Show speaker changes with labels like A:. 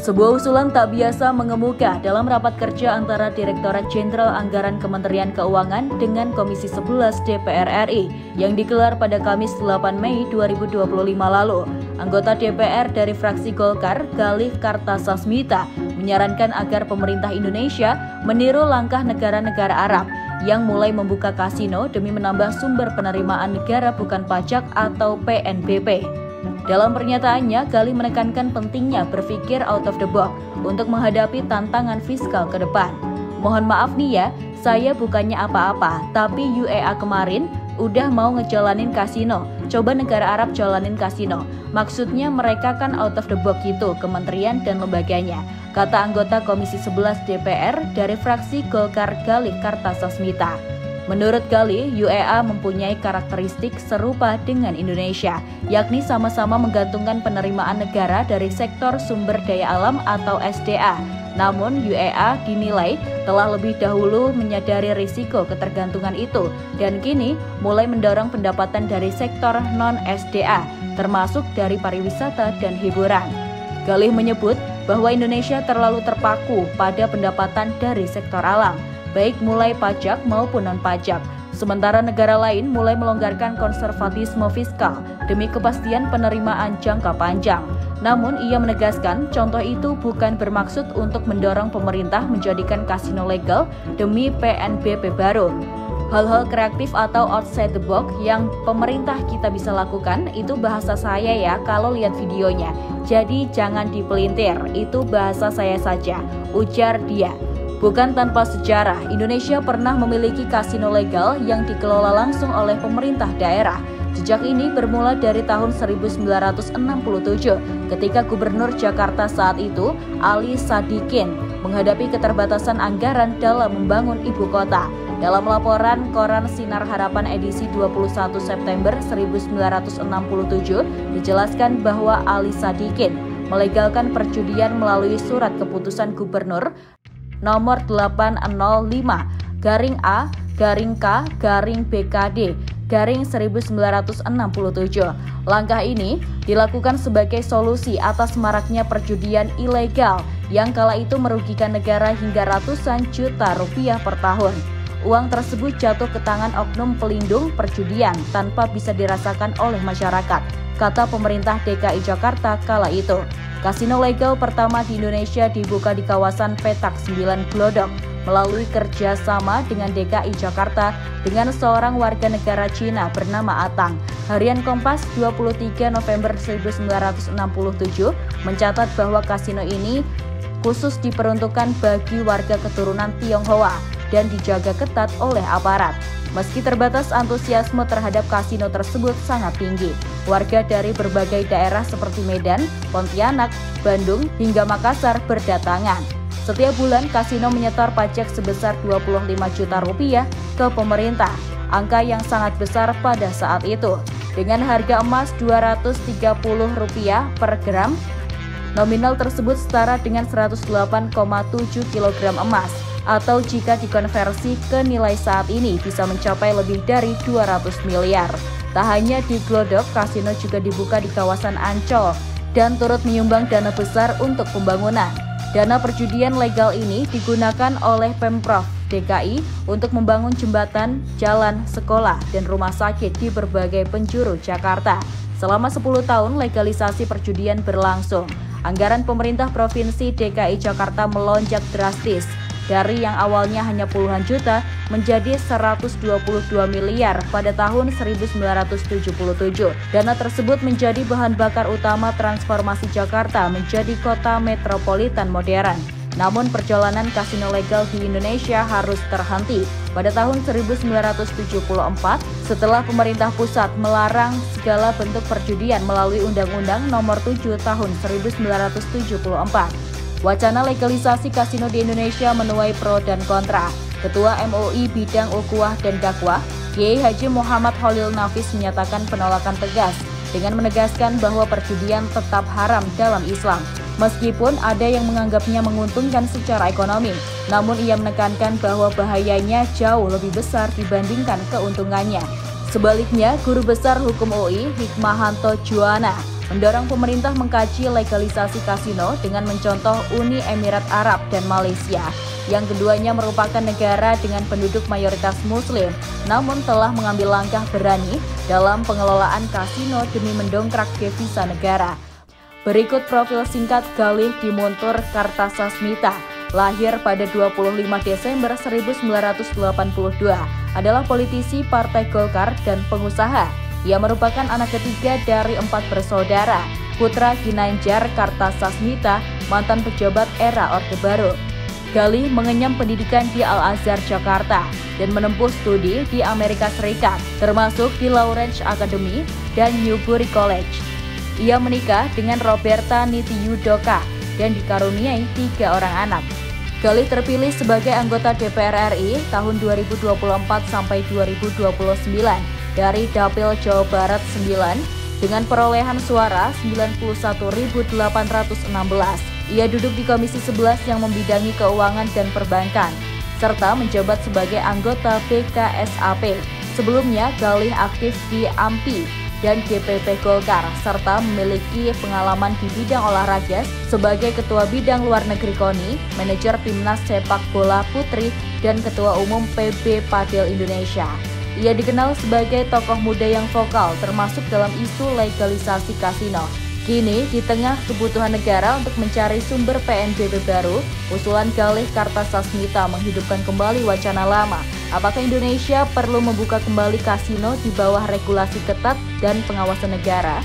A: Sebuah usulan tak biasa mengemuka dalam rapat kerja antara Direktorat Jenderal Anggaran Kementerian Keuangan dengan Komisi 11 DPR RI yang digelar pada Kamis 8 Mei 2025 lalu. Anggota DPR dari fraksi Golkar, Galih Kartasasmita, menyarankan agar pemerintah Indonesia meniru langkah negara-negara Arab yang mulai membuka kasino demi menambah sumber penerimaan negara bukan pajak atau PNBP. Dalam pernyataannya, Galih menekankan pentingnya berpikir out of the box untuk menghadapi tantangan fiskal ke depan. Mohon maaf nih ya, saya bukannya apa-apa, tapi UEA kemarin udah mau ngejalanin kasino. Coba negara Arab jalanin kasino. Maksudnya mereka kan out of the box gitu, kementerian dan lembaganya, kata anggota Komisi 11 DPR dari fraksi Golkar Galih Kartasasmita. Menurut Galih, UEA mempunyai karakteristik serupa dengan Indonesia, yakni sama-sama menggantungkan penerimaan negara dari sektor sumber daya alam atau SDA. Namun, UEA dinilai telah lebih dahulu menyadari risiko ketergantungan itu dan kini mulai mendorong pendapatan dari sektor non-SDA, termasuk dari pariwisata dan hiburan. Galih menyebut bahwa Indonesia terlalu terpaku pada pendapatan dari sektor alam, baik mulai pajak maupun non-pajak. Sementara negara lain mulai melonggarkan konservatisme fiskal demi kepastian penerimaan jangka panjang. Namun ia menegaskan contoh itu bukan bermaksud untuk mendorong pemerintah menjadikan kasino legal demi PNBP baru. Hal-hal kreatif atau outside the box yang pemerintah kita bisa lakukan itu bahasa saya ya kalau lihat videonya. Jadi jangan dipelintir, itu bahasa saya saja, ujar dia. Bukan tanpa sejarah, Indonesia pernah memiliki kasino legal yang dikelola langsung oleh pemerintah daerah. Jejak ini bermula dari tahun 1967 ketika Gubernur Jakarta saat itu, Ali Sadikin, menghadapi keterbatasan anggaran dalam membangun ibu kota. Dalam laporan Koran Sinar Harapan edisi 21 September 1967, dijelaskan bahwa Ali Sadikin melegalkan perjudian melalui surat keputusan Gubernur nomor 805-A-K-BKD-1967. Langkah ini dilakukan sebagai solusi atas maraknya perjudian ilegal yang kala itu merugikan negara hingga ratusan juta rupiah per tahun. Uang tersebut jatuh ke tangan oknum pelindung perjudian tanpa bisa dirasakan oleh masyarakat, kata pemerintah DKI Jakarta kala itu. Kasino legal pertama di Indonesia dibuka di kawasan Petak 9 Glodok melalui kerjasama dengan DKI Jakarta dengan seorang warga negara Cina bernama Atang. Harian Kompas 23 November 1967 mencatat bahwa kasino ini khusus diperuntukkan bagi warga keturunan Tionghoa dan dijaga ketat oleh aparat. Meski terbatas, antusiasme terhadap kasino tersebut sangat tinggi. Warga dari berbagai daerah seperti Medan, Pontianak, Bandung, hingga Makassar berdatangan. Setiap bulan, kasino menyetor pajak sebesar 25 juta rupiah ke pemerintah, angka yang sangat besar pada saat itu. Dengan harga emas Rp230 per gram, nominal tersebut setara dengan 108,7 kg emas, atau jika dikonversi ke nilai saat ini bisa mencapai lebih dari 200 miliar. Tak hanya di Glodok, kasino juga dibuka di kawasan Ancol dan turut menyumbang dana besar untuk pembangunan. Dana perjudian legal ini digunakan oleh Pemprov DKI untuk membangun jembatan, jalan, sekolah, dan rumah sakit di berbagai penjuru Jakarta. Selama 10 tahun legalisasi perjudian berlangsung, anggaran pemerintah Provinsi DKI Jakarta melonjak drastis. Dari yang awalnya hanya puluhan juta menjadi 122 miliar pada tahun 1977. Dana tersebut menjadi bahan bakar utama transformasi Jakarta menjadi kota metropolitan modern. Namun perjalanan kasino legal di Indonesia harus terhenti pada tahun 1974 setelah pemerintah pusat melarang segala bentuk perjudian melalui Undang-Undang Nomor 7 Tahun 1974. Wacana legalisasi kasino di Indonesia menuai pro dan kontra. Ketua MUI Bidang Ukhuwah dan Dakwah, Kiai Haji Muhammad Khalil Nafis menyatakan penolakan tegas dengan menegaskan bahwa perjudian tetap haram dalam Islam. Meskipun ada yang menganggapnya menguntungkan secara ekonomi, namun ia menekankan bahwa bahayanya jauh lebih besar dibandingkan keuntungannya. Sebaliknya, Guru Besar Hukum UI Hikmahanto Juwana mendorong pemerintah mengkaji legalisasi kasino dengan mencontoh Uni Emirat Arab dan Malaysia. Yang keduanya merupakan negara dengan penduduk mayoritas Muslim, namun telah mengambil langkah berani dalam pengelolaan kasino demi mendongkrak devisa negara. Berikut profil singkat Galih Dimuntur Kartasasmita. Lahir pada 25 Desember 1982, adalah politisi Partai Golkar dan pengusaha. Ia merupakan anak ketiga dari 4 bersaudara. Putra Ginanjar Kartasasmita, mantan pejabat era Orde Baru. Galih mengenyam pendidikan di Al-Azhar Jakarta dan menempuh studi di Amerika Serikat, termasuk di Lawrence Academy dan Newbury College. Ia menikah dengan Roberta Nitiyudoka dan dikaruniai 3 orang anak. Galih terpilih sebagai anggota DPR RI tahun 2024 sampai 2029 dari Dapil Jawa Barat 9 dengan perolehan suara 91.816. Ia duduk di Komisi 11 yang membidangi keuangan dan perbankan, serta menjabat sebagai anggota BKSAP. Sebelumnya, Galih aktif di AMPI dan GPP Golkar, serta memiliki pengalaman di bidang olahraga sebagai Ketua Bidang Luar Negeri KONI, manajer Timnas Sepak Bola Putri, dan Ketua Umum PB Padel Indonesia. Ia dikenal sebagai tokoh muda yang vokal, termasuk dalam isu legalisasi kasino. Kini, di tengah kebutuhan negara untuk mencari sumber PNBP baru, usulan Galih Kartasasmita menghidupkan kembali wacana lama. Apakah Indonesia perlu membuka kembali kasino di bawah regulasi ketat dan pengawasan negara?